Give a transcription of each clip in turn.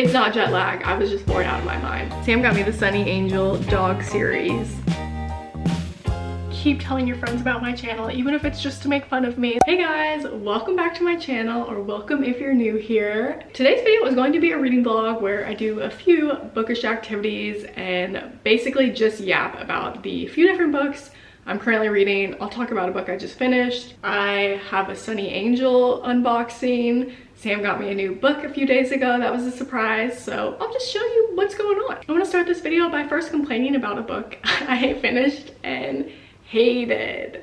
It's not jet lag, I was just bored out of my mind. Sam got me the Sunny Angel dog series. Keep telling your friends about my channel, even if it's just to make fun of me. Hey guys, welcome back to my channel, or welcome if you're new here. Today's video is going to be a reading vlog where I do a few bookish activities and basically just yap about the few different books I'm currently reading. I'll talk about a book I just finished. I have a Sunny Angel unboxing. Sam got me a new book a few days ago. That was a surprise. So I'll just show you what's going on. I want to start this video by first complaining about a book I finished and hated.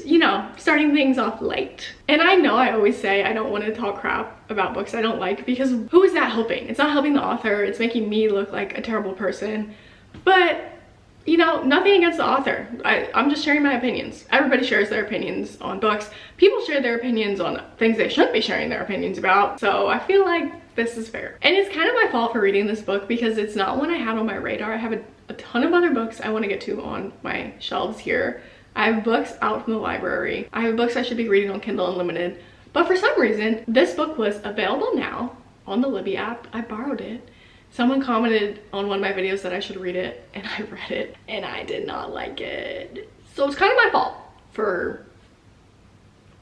You know, starting things off late. And I know I always say I don't want to talk crap about books I don't like, because who is that helping? It's not helping the author. It's making me look like a terrible person. But you know, nothing against the author. I'm just sharing my opinions. Everybody shares their opinions on books. People share their opinions on things they shouldn't be sharing their opinions about. So I feel like this is fair. And it's kind of my fault for reading this book because it's not one I had on my radar. I have a ton of other books I want to get to on my shelves here. I have books out from the library. I have books I should be reading on Kindle Unlimited. But for some reason, this book was available now on the Libby app. I borrowed it. Someone commented on one of my videos that I should read it, and I read it, and I did not like it. So it's kind of my fault for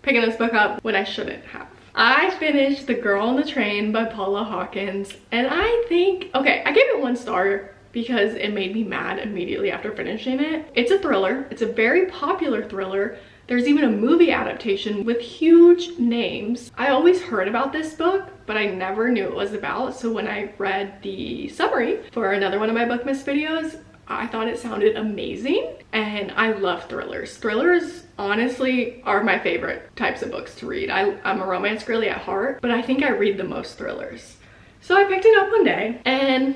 picking this book up when I shouldn't have. I finished The Girl on the Train by Paula Hawkins, and I think, okay, I gave it 1 star because it made me mad immediately after finishing it. It's a thriller. It's a very popular thriller. There's even a movie adaptation with huge names. I always heard about this book, but I never knew it was about. So when I read the summary for another one of my Bookmas videos, I thought it sounded amazing. And I love thrillers. Thrillers honestly are my favorite types of books to read. I'm a romance girly at heart, but I think I read the most thrillers. So I picked it up one day, and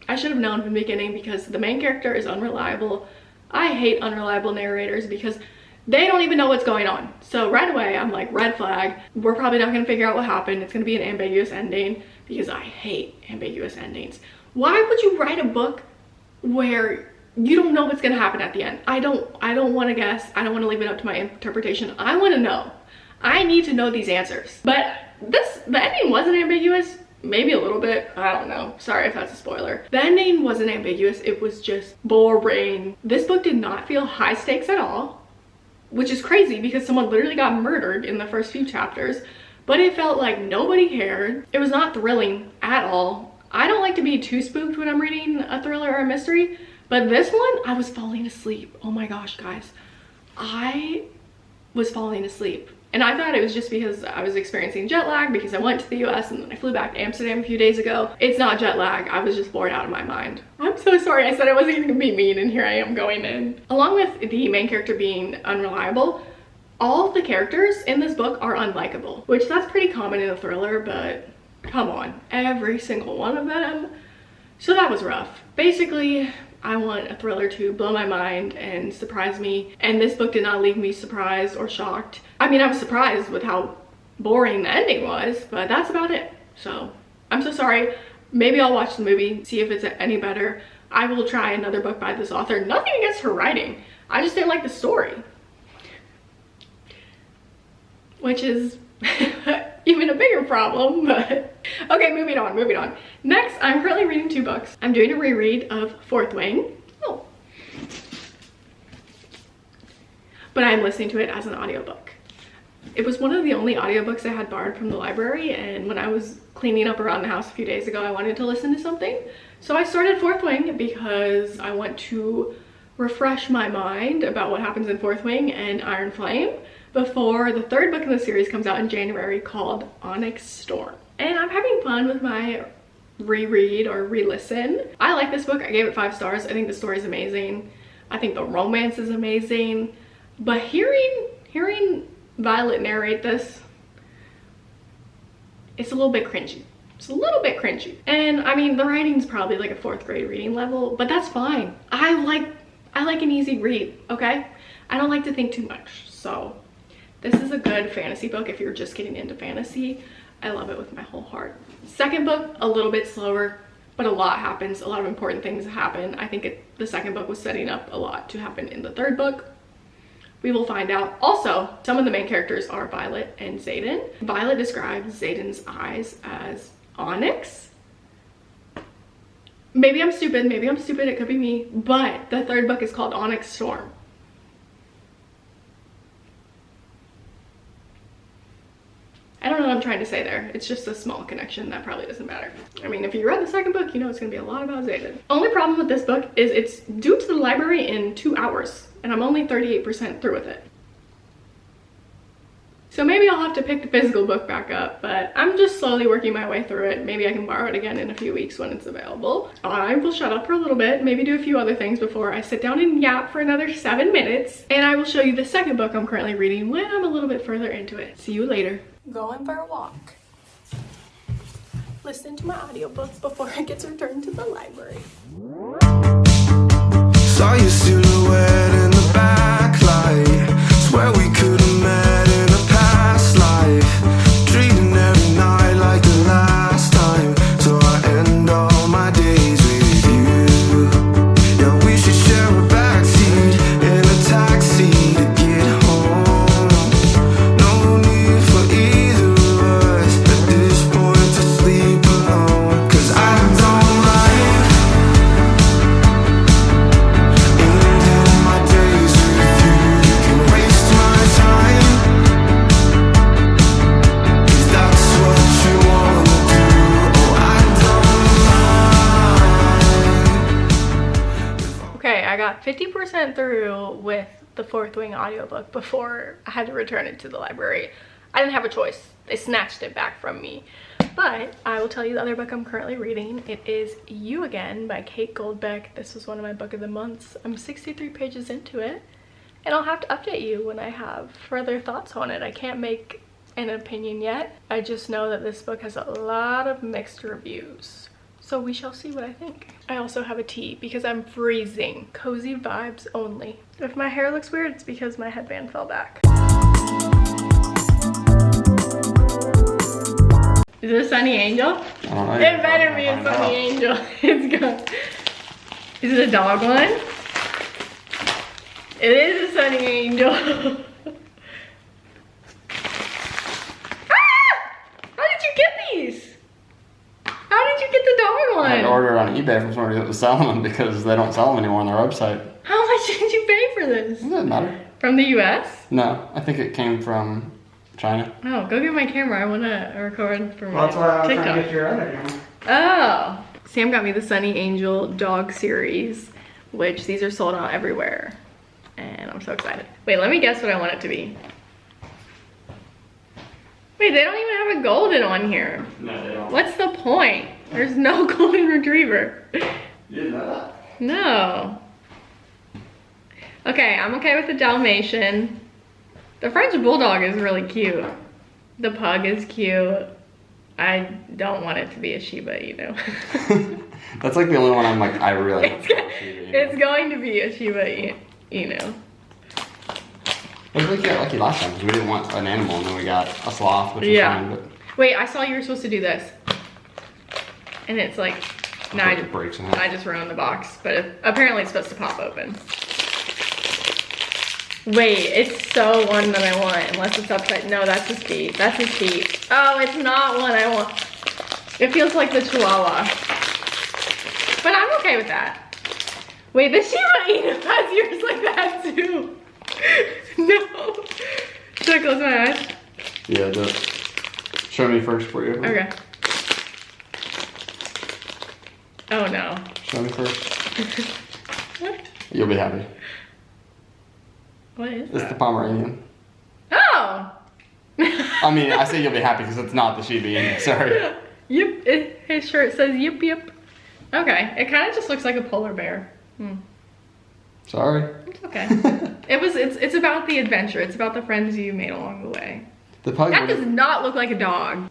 I should have known from the beginning because the main character is unreliable. I hate unreliable narrators because they don't even know what's going on. So right away, I'm like, red flag. We're probably not gonna figure out what happened. It's gonna be an ambiguous ending because I hate ambiguous endings. Why would you write a book where you don't know what's gonna happen at the end? I don't wanna guess. I don't wanna leave it up to my interpretation. I wanna know. I need to know these answers. But the ending wasn't ambiguous. Maybe a little bit, I don't know. Sorry if that's a spoiler. The ending wasn't ambiguous, it was just boring. This book did not feel high stakes at all, which is crazy because someone literally got murdered in the first few chapters, but it felt like nobody cared. It was not thrilling at all. I don't like to be too spooked when I'm reading a thriller or a mystery, but this one, I was falling asleep. Oh my gosh, guys. I was falling asleep. And I thought it was just because I was experiencing jet lag because I went to the US and then I flew back to Amsterdam a few days ago. It's not jet lag, I was just bored out of my mind. I'm so sorry, I said I wasn't gonna be mean and here I am going in. Along with the main character being unreliable, all of the characters in this book are unlikable, which that's pretty common in a thriller, but come on, every single one of them. So that was rough. Basically, I want a thriller to blow my mind and surprise me, and this book did not leave me surprised or shocked. I mean, I was surprised with how boring the ending was, but that's about it. So I'm so sorry. Maybe I'll watch the movie, see if it's any better. I will try another book by this author. Nothing against her writing, I just didn't like the story, which is even a bigger problem. But okay, moving on. Next, I'm currently reading 2 books. I'm doing a reread of Fourth Wing. Oh. But I'm listening to it as an audiobook. It was one of the only audiobooks I had borrowed from the library, and when I was cleaning up around the house a few days ago, I wanted to listen to something. So I started Fourth Wing because I want to refresh my mind about what happens in Fourth Wing and Iron Flame before the 3rd book in the series comes out in January called Onyx Storm. And I'm having fun with my reread or re-listen. I like this book. I gave it 5 stars. I think the story is amazing. I think the romance is amazing. But hearing Violet narrate this, it's a little bit cringy. It's a little bit cringy. And I mean, the writing's probably like a 4th grade reading level, but that's fine. I like an easy read, okay? I don't like to think too much. So this is a good fantasy book if you're just getting into fantasy. I love it with my whole heart. 2nd book, a little bit slower, but a lot happens. A lot of important things happen. I think the 2nd book was setting up a lot to happen in the 3rd book. We will find out. Also, some of the main characters are Violet and Xaden. Violet describes Xaden's eyes as Onyx. Maybe I'm stupid, it could be me, but the third book is called Onyx Storm. I don't know what I'm trying to say there. It's just a small connection that probably doesn't matter. I mean, if you read the second book, you know it's gonna be a lot about Xaden. Only problem with this book is it's due to the library in 2 hours, and I'm only 38% through with it. So maybe I'll have to pick the physical book back up, but I'm just slowly working my way through it. Maybe I can borrow it again in a few weeks when it's available. I will shut up for a little bit, maybe do a few other things before I sit down and yap for another 7 minutes, and I will show you the second book I'm currently reading when I'm a little bit further into it. See you later. Going for a walk. Listen to my audiobook before it gets returned to the library. Saw your silhouette in the backlight. Swear we could have met in a past life. Treating every night like the last time. So I end all my days with you. Yeah, we should share a backseat in a taxi to get home. No need for either of us at this point to sleep alone. 'Cause I don't like ending my days with you. You can waste my time if that's what you wanna do. Oh, I don't mind. Okay, I got 50% through with the Fourth Wing audiobook before I had to return it to the library. I didn't have a choice. They snatched it back from me. But I will tell you the other book I'm currently reading. It is You Again by Kate Goldbeck. This was one of my book of the months. I'm 63 pages into it, and I'll have to update you when I have further thoughts on it. I can't make an opinion yet. I just know that this book has a lot of mixed reviews. So we shall see what I think. I also have a tea because I'm freezing. Cozy vibes only. If my hair looks weird, it's because my headband fell back. Is it a Sunny Angel? It better be a Sunny Angel. It's gone. Is it a dog one? It is a Sunny Angel. How did you get these? How did you get the dog one? I had to order it on eBay from somebody that was selling them because they don't sell them anymore on their website. How much did you pay for this? It doesn't matter. From the US? No, I think it came from China. Oh, go get my camera. I want to record for my Well, that's why I was TikTok. trying to get your other camera. Oh. Sam got me the Sunny Angel dog series, which these are sold out everywhere. And I'm so excited. Wait, let me guess what I want it to be. Wait, they don't even have a golden on here. No, they don't. What's the point? There's no golden retriever. You didn't know that? No. Okay, I'm okay with the Dalmatian. The French Bulldog is really cute. The pug is cute. I don't want it to be a Shiba Inu. That's like the only one I'm like, I really It's going to be a Shiba Inu. It was like, yeah, lucky last time because we didn't want an animal and then we got a sloth, which Yeah. was fine. Wait, I saw you were supposed to do this. And it's like, no, It breaks in half. I just ruined the box, but apparently it's supposed to pop open. Wait, it's so one that I want, unless it's upside. No, that's his feet. That's his feet. Oh, it's not one I want. It feels like the Chihuahua. But I'm okay with that. Wait, the Shiba Inu has ears like that too. No. Should I close my eyes? Yeah, do it. Show me first for you. Okay. Oh no. Show me first. You'll be happy. What is It's that? the Pomeranian. Oh! I mean, I say you'll be happy because it's not the Shiba Inu. Sorry. Yep, his shirt says yip yip. Okay, it kind of just looks like a polar bear. Sorry. It's okay. It's about the adventure. It's about the friends you made along the way. The pug. That does not look like a dog.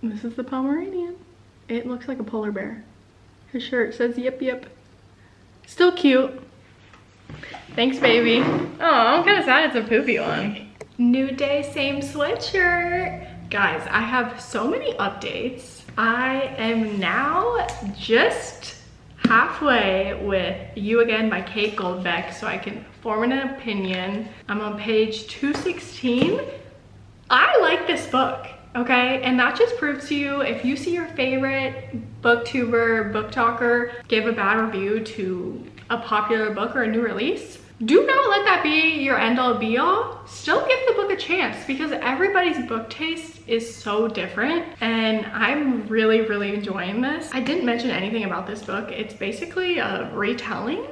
This is the Pomeranian. It looks like a polar bear. His shirt says yip yip. Still cute. Thanks, baby. Oh, I'm kind of sad it's a poopy one. New day, same sweatshirt. Guys, I have so many updates. I am now just halfway with You Again by Kate Goldbeck, so I can form an opinion. I'm on page 216. I like this book. okay? And that just proves to you, if you see your favorite booktuber, booktalker give a bad review to a popular book or a new release, do not let that be your end-all be-all. Still give the book a chance, because everybody's book taste is so different, and I'm really, really enjoying this. I didn't mention anything about this book. It's basically a retelling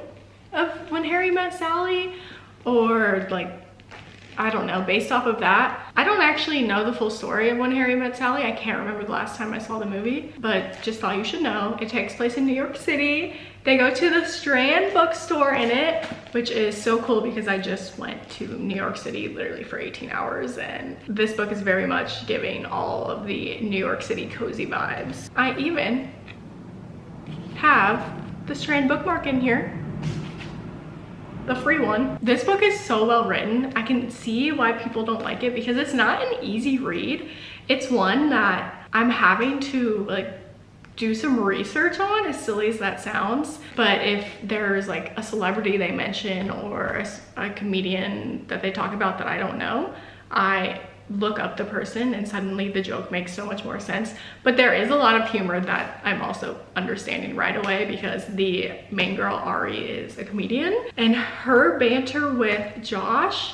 of When Harry Met Sally, or like, I don't know, based off of that. I don't actually know the full story of When Harry Met Sally. I can't remember the last time I saw the movie, but just thought you should know. It takes place in New York City. They go to the Strand bookstore in it, which is so cool because I just went to New York City literally for 18 hours, and this book is very much giving all of the New York City cozy vibes. I even have the Strand bookmark in here, the free one. This book is so well written. I can see why people don't like it, because it's not an easy read. It's one that I'm having to like do some research on, as silly as that sounds. But if there's like a celebrity they mention, or a comedian that they talk about that I don't know, I look up the person and suddenly the joke makes so much more sense. But there is a lot of humor that I'm also understanding right away, because the main girl, Ari, is a comedian, and her banter with Josh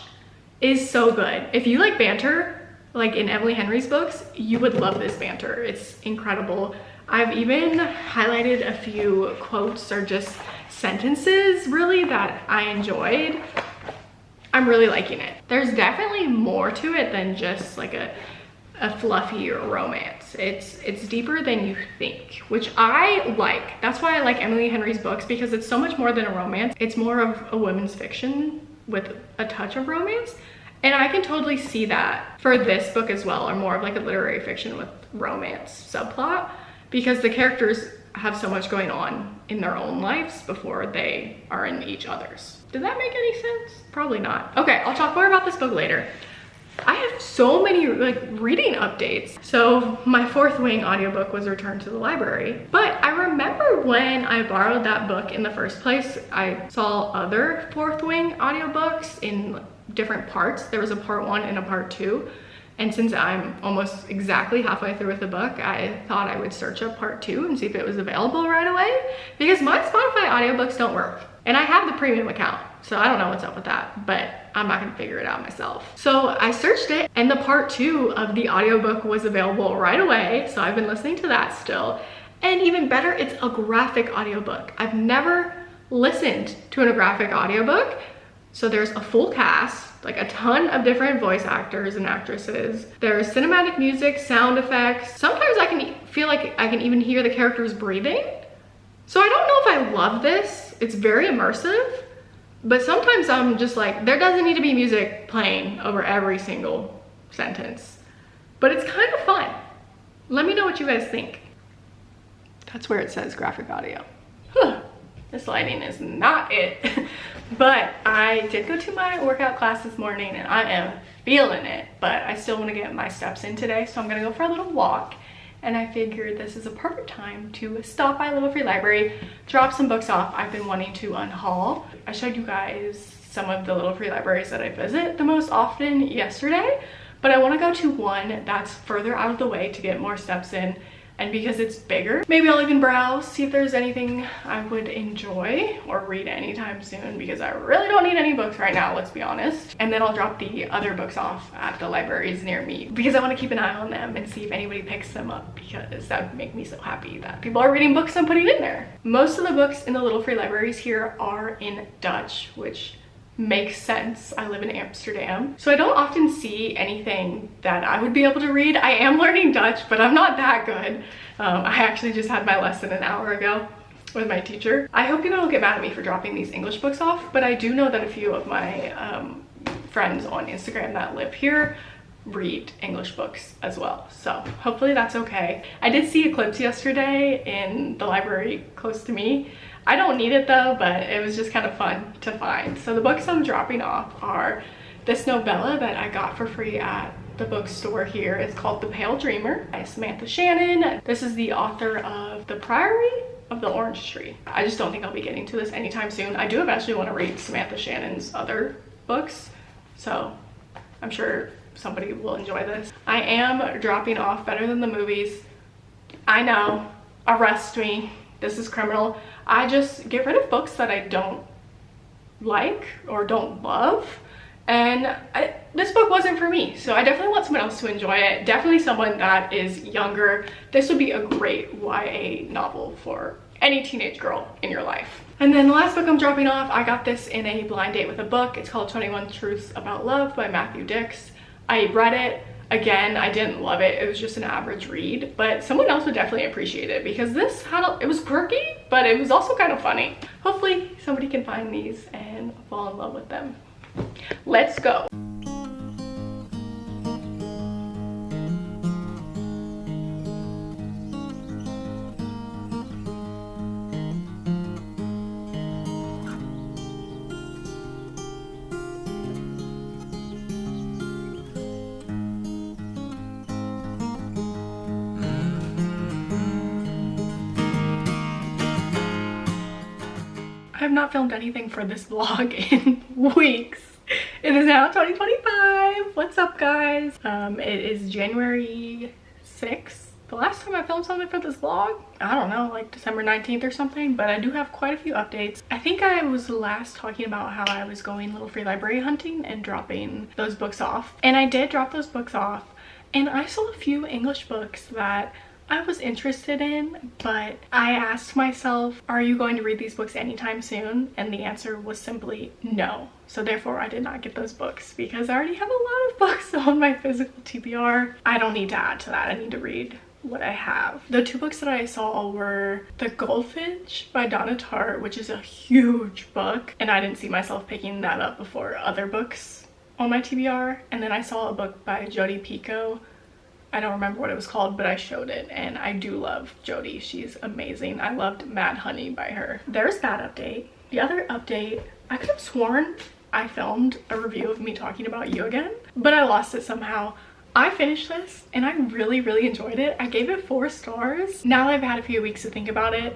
is so good. If you like banter, like in Emily Henry's books, you would love this banter. It's incredible. I've even highlighted a few quotes or just sentences really that I enjoyed. I'm really liking it. There's definitely more to it than just like a fluffy romance. It's deeper than you think, which I like. That's why I like Emily Henry's books, because it's so much more than a romance. It's more of a women's fiction with a touch of romance. And I can totally see that for this book as well, or more of like a literary fiction with romance subplot, because the characters have so much going on in their own lives before they are in each other's. Did that make any sense? Probably not. Okay, I'll talk more about this book later. I have so many like reading updates. So my Fourth Wing audiobook was returned to the library, but I remember when I borrowed that book in the first place, I saw other Fourth Wing audiobooks in different parts. There was a part 1 and a part 2. And since I'm almost exactly halfway through with the book, I thought I would search up part 2 and see if it was available right away, because my Spotify audiobooks don't work. And I have the premium account, so I don't know what's up with that, but I'm not gonna figure it out myself. So I searched it, and the part 2 of the audiobook was available right away, so I've been listening to that still. And even better, it's a graphic audiobook. I've never listened to a graphic audiobook. So there's a full cast, like a ton of different voice actors and actresses. There's cinematic music, sound effects. Sometimes I can feel like I can even hear the characters breathing. So I don't know if I love this. It's very immersive, but sometimes I'm just like, there doesn't need to be music playing over every single sentence, but it's kind of fun. Let me know what you guys think. That's where it says graphic audio. This lighting is not it. But I did go to my workout class this morning, and I am feeling it, but I still want to get my steps in today, so I'm gonna go for a little walk. And I figured this is a perfect time to stop by Little Free Library, drop some books off I've been wanting to unhaul. I showed you guys some of the Little Free Libraries that I visit the most often yesterday, but I want to go to one that's further out of the way to get more steps in. And because it's bigger, maybe I'll even browse, see if there's anything I would enjoy or read anytime soon, because I really don't need any books right now, let's be honest. And then I'll drop the other books off at the libraries near me, because I want to keep an eye on them and see if anybody picks them up, because that would make me so happy that people are reading books I'm putting in there. Most of the books in the Little Free Libraries here are in Dutch, which makes sense. I live in Amsterdam, so I don't often see anything that I would be able to read. I am learning Dutch, but I'm not that good. I actually just had my lesson an hour ago with my teacher. I hope you don't get mad at me for dropping these English books off, but I do know that a few of my friends on Instagram that live here read English books as well, so hopefully that's okay. I did see Eclipse yesterday in the library close to me. I don't need it though, but it was just kind of fun to find. So the books I'm dropping off are this novella that I got for free at the bookstore here. It's called The Pale Dreamer by Samantha Shannon. This is the author of The Priory of the Orange Tree. I just don't think I'll be getting to this anytime soon. I do eventually want to read Samantha Shannon's other books, so I'm sure somebody will enjoy this. I am dropping off Better Than the Movies. I know, arrest me, this is criminal. I just get rid of books that I don't like or don't love, and this book wasn't for me, so I definitely want someone else to enjoy it. Definitely someone that is younger. This would be a great YA novel for any teenage girl in your life. And then the last book I'm dropping off, I got this in a blind date with a book. It's called 21 Truths About Love by Matthew Dix. I read it. Again, I didn't love it. It was just an average read, but someone else would definitely appreciate it because this it was quirky, but it was also kind of funny. Hopefully somebody can find these and fall in love with them. Let's go. I have not filmed anything for this vlog in weeks. It is now 2025. What's up, guys? It is January 6th. The last time I filmed something for this vlog, I don't know, like December 19th or something, but I do have quite a few updates. I think I was last talking about how I was going little free library hunting and dropping those books off. And I did drop those books off, and I saw a few English books that I was interested in, but I asked myself, are you going to read these books anytime soon? And the answer was simply no. So therefore I did not get those books because I already have a lot of books on my physical TBR. I don't need to add to that. I need to read what I have. The two books that I saw were The Goldfinch by Donna Tartt, which is a huge book, and I didn't see myself picking that up before other books on my TBR. And then I saw a book by Jodi Picoult. I don't remember what it was called, but I showed it, and I do love Jodi. She's amazing. I loved Mad Honey by her. There's that update. The other update, I could have sworn I filmed a review of me talking about you again, but I lost it somehow. I finished this, and I really, really enjoyed it. I gave it 4 stars. Now that I've had a few weeks to think about it,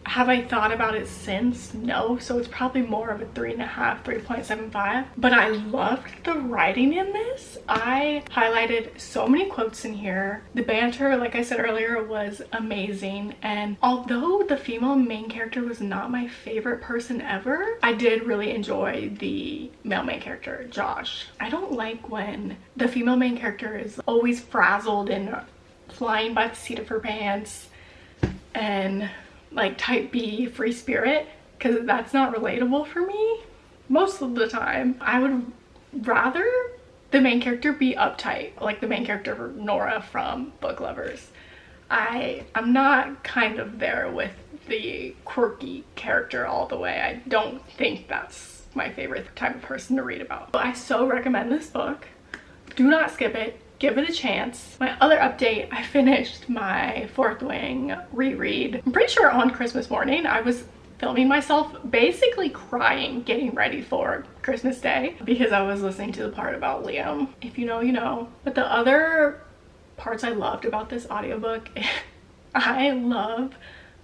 have I thought about it since? No, so it's probably more of a 3.5, 3.75. But I loved the writing in this. I highlighted so many quotes in here. The banter, like I said earlier, was amazing. And although the female main character was not my favorite person ever, I did really enjoy the male main character, Josh. I don't like when the female main character is always frazzled and flying by the seat of her pants and like type B free spirit, because that's not relatable for me most of the time. I would rather the main character be uptight, like the main character Nora from Book Lovers. I'm not kind of there with the quirky character all the way. I don't think that's my favorite type of person to read about. I so recommend this book. Do not skip it. Give it a chance. My other update, I finished my Fourth Wing reread. I'm pretty sure on Christmas morning. I was filming myself basically crying getting ready for Christmas Day because I was listening to the part about Liam. If you know, you know. But the other parts I loved about this audiobook, I love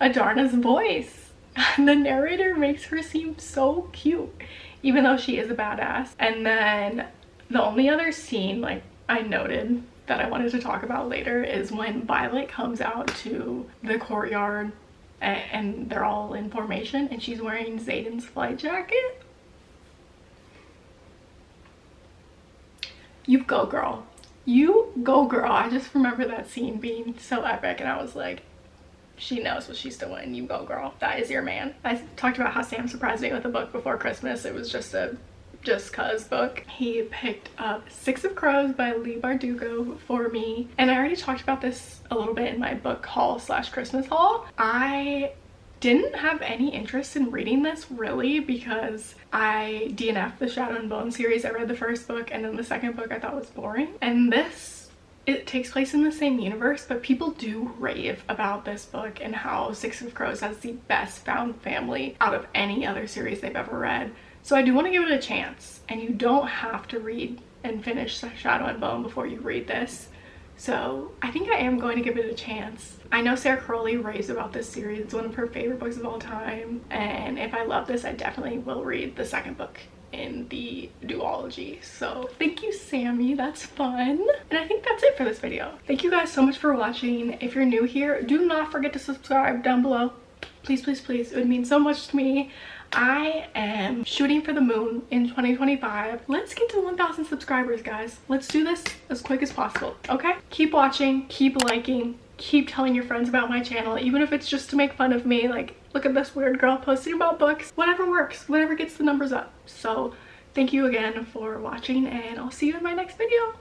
Adarna's voice. The narrator makes her seem so cute, even though she is a badass. And then the only other scene, like, I noted that I wanted to talk about later is when Violet comes out to the courtyard and they're all in formation and she's wearing Xaden's flight jacket. You go, girl. You go, girl. I just remember that scene being so epic and I was like, she knows what she's doing. You go, girl. That is your man. I talked about how Sam surprised me with a book before Christmas. It was just a just cuz book. He picked up Six of Crows by Leigh Bardugo for me, and I already talked about this a little bit in my book haul / Christmas haul. I didn't have any interest in reading this really because I DNF'd the Shadow and Bone series. I read the first book and then the second book I thought was boring, and this, it takes place in the same universe, but people do rave about this book and how Six of Crows has the best found family out of any other series they've ever read. So I do want to give it a chance, and you don't have to read and finish Shadow and Bone before you read this. So I think I am going to give it a chance. I know Sarah Crowley raves about this series. It's one of her favorite books of all time, and if I love this, I definitely will read the second book in the duology. So thank you, Sammy, that's fun. And I think that's it for this video. Thank you guys so much for watching. If you're new here, do not forget to subscribe down below. Please, please, please. It would mean so much to me. I am shooting for the moon in 2025. Let's get to 1,000 subscribers, guys. Let's do this as quick as possible, okay? Keep watching, keep liking, keep telling your friends about my channel, even if it's just to make fun of me. Like, look at this weird girl posting about books. Whatever works, whatever gets the numbers up. So thank you again for watching, and I'll see you in my next video.